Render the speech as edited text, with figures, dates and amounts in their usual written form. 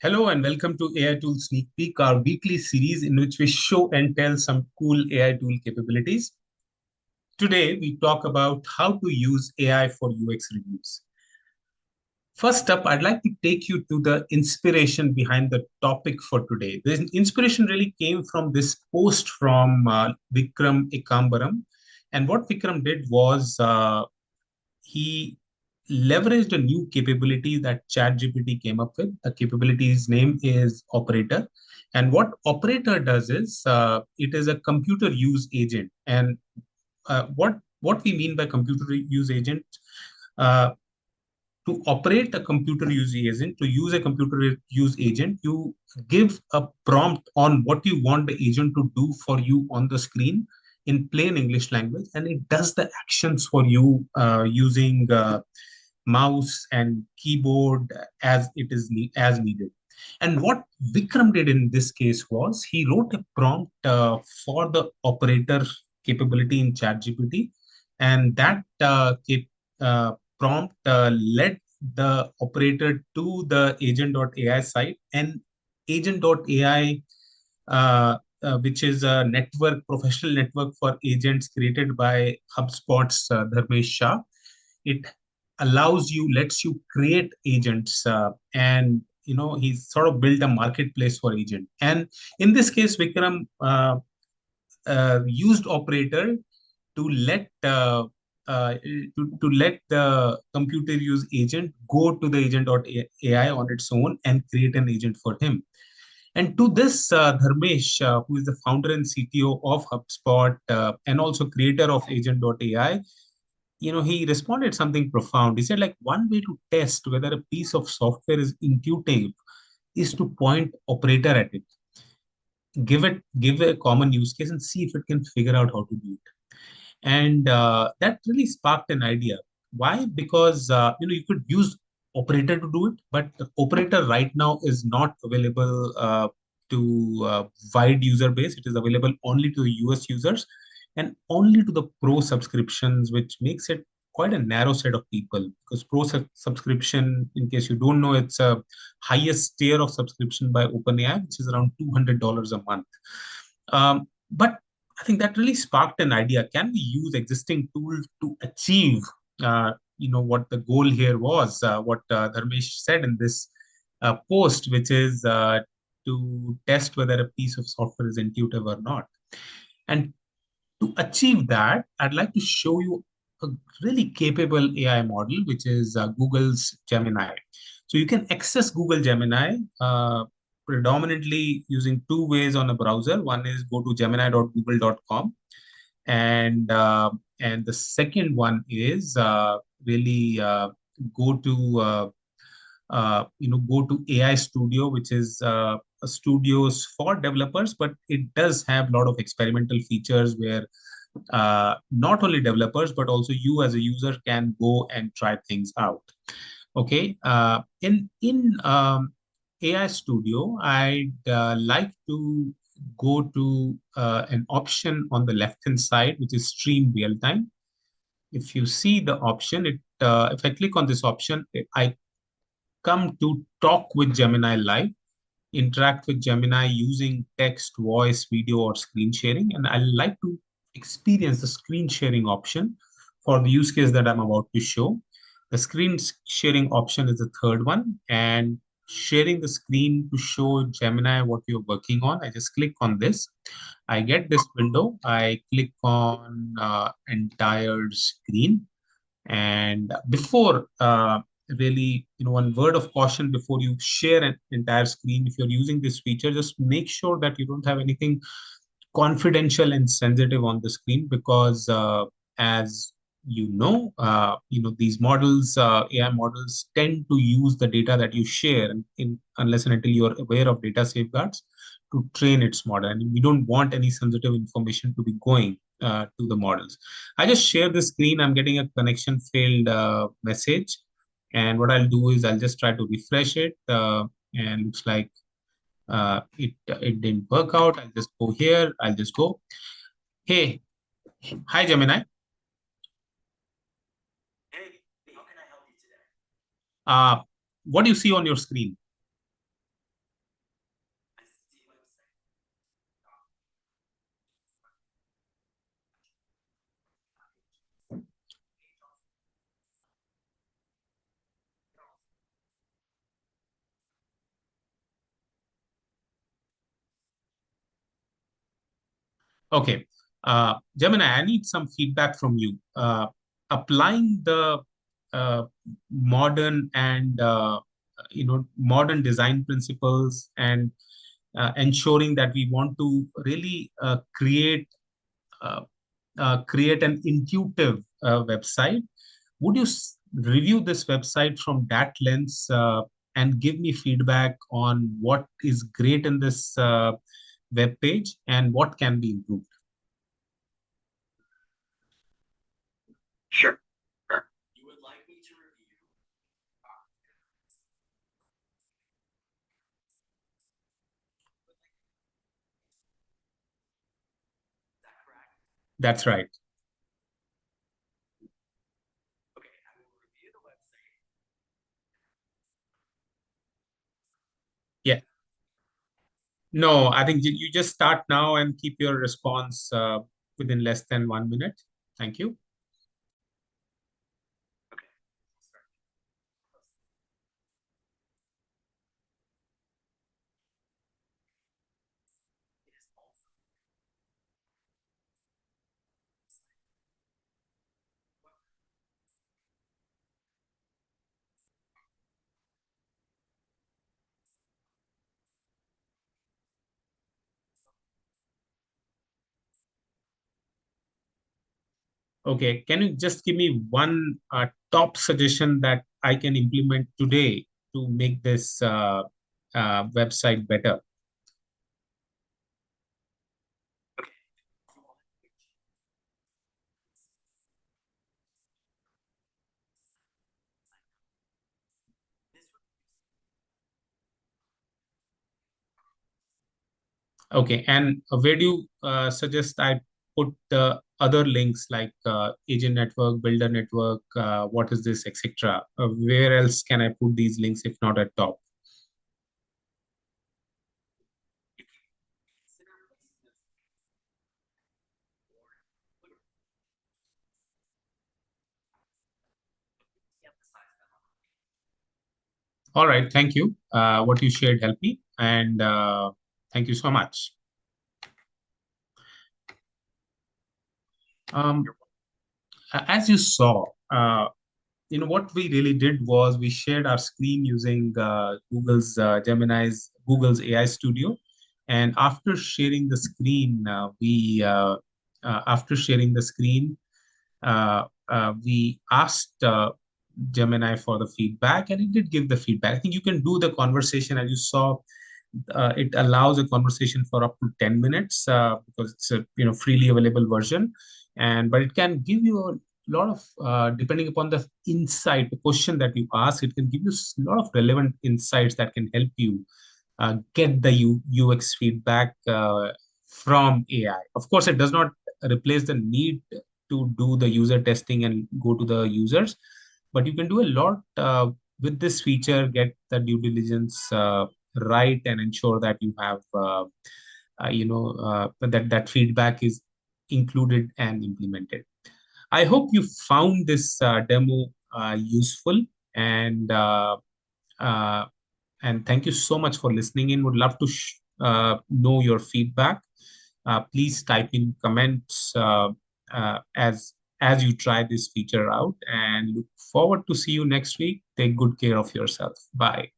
Hello and welcome to AI Tool Sneak Peek, our weekly series in which we show and tell some cool AI tool capabilities. Today, we talk about how to use AI for UX reviews. First up, I'd like to take you to the inspiration behind the topic for today. The inspiration really came from this post from Vikram Ekambaram. And what Vikram did was he leveraged a new capability that ChatGPT came up with. The capability's name is Operator. And what Operator does is it is a computer use agent. And what we mean by computer use agent, uh, to operate a computer use agent, to use a computer use agent, you give a prompt on what you want the agent to do for you on the screen in plain English language, and it does the actions for you using mouse and keyboard as it is as needed. And what Vikram did in this case was he wrote a prompt for the operator capability in ChatGPT, and that prompt led the operator to the agent.ai site, and agent.ai, which is a network, professional network for agents created by HubSpot's Dharmesh Shah. It lets you create agents, and he's sort of built a marketplace for agent. And in this case, Vikram used Operator to let to let the computer use agent go to the agent.ai on its own and create an agent for him. And to this, Dharmesh, who is the founder and CTO of HubSpot, and also creator of agent.ai, he responded something profound. He said, like, one way to test whether a piece of software is intuitive is to point Operator at it, give a common use case and see if it can figure out how to do it. And that really sparked an idea. Why? Because you could use Operator to do it, but the Operator right now is not available to wide user base. It is available only to the US users and only to the pro subscriptions, which makes it quite a narrow set of people. Because pro subscription, in case you don't know, it's a highest tier of subscription by OpenAI, which is around $200 a month. But I think that really sparked an idea. Can we use existing tools to achieve, what the goal here was, what Dharmesh said in this post, which is to test whether a piece of software is intuitive or not. And to achieve that, I'd like to show you a really capable AI model, which is Google's Gemini. So you can access Google Gemini predominantly using two ways on a browser. One is go to gemini.google.com, and the second one is really go to go to AI Studio, which is studios for developers, but it does have a lot of experimental features where not only developers but also you as a user can go and try things out. Okay, in AI Studio, I'd like to go to an option on the left hand side, which is stream real time. If you see the option, if I click on this option, I come to talk with Gemini live, interact with Gemini using text, voice, video, or screen sharing. And I like to experience the screen sharing option for the use case that I'm about to show. The screen sharing option is the third one, and sharing the screen to show Gemini what you're working on. I just click on this. I get this window. I click on entire screen. And before really, one word of caution before you share an entire screen, if you're using this feature, just make sure that you don't have anything confidential and sensitive on the screen, because as these models, AI models, tend to use the data that you share unless and until you're aware of data safeguards to train its model. And we don't want any sensitive information to be going to the models. I just share the screen. I'm getting a connection failed message. And what I'll do is I'll just try to refresh it. And looks like it didn't work out. I'll just go here. I'll just go, hey, hi, Gemini. Hey, how can I help you today? Uh, what do you see on your screen? Okay. Gemini, I need some feedback from you. Applying the modern and modern design principles and ensuring that we want to really uh, create an intuitive website. Would you review this website from that lens and give me feedback on what is great in this web page and what can be improved? Sure. That's right. Yeah. No, I think you just start now and keep your response within less than 1 minute. Thank you. Okay. Can you just give me one top suggestion that I can implement today to make this website better? Okay. And where do you suggest I put the other links like agent network, builder network, what is this, etc.? Where else can I put these links if not at top? All right. Thank you. What you shared helped me. And thank you so much. Um, as you saw, what we really did was we shared our screen using Google's AI Studio, and after sharing the screen, we asked Gemini for the feedback, and it did give the feedback. I think you can do the conversation as you saw. It allows a conversation for up to 10 minutes because it's a freely available version, and but it can give you a lot of depending upon the insight, the question that you ask, it can give you a lot of relevant insights that can help you get the UX feedback from AI. Of course, it does not replace the need to do the user testing and go to the users, but you can do a lot with this feature, get the due diligence right, and ensure that you have that feedback is included and implemented. I hope you found this demo useful, and uh, thank you so much for listening in. Would love to know your feedback. Please type in comments as you try this feature out, and look forward to see you next week. Take good care of yourself. Bye.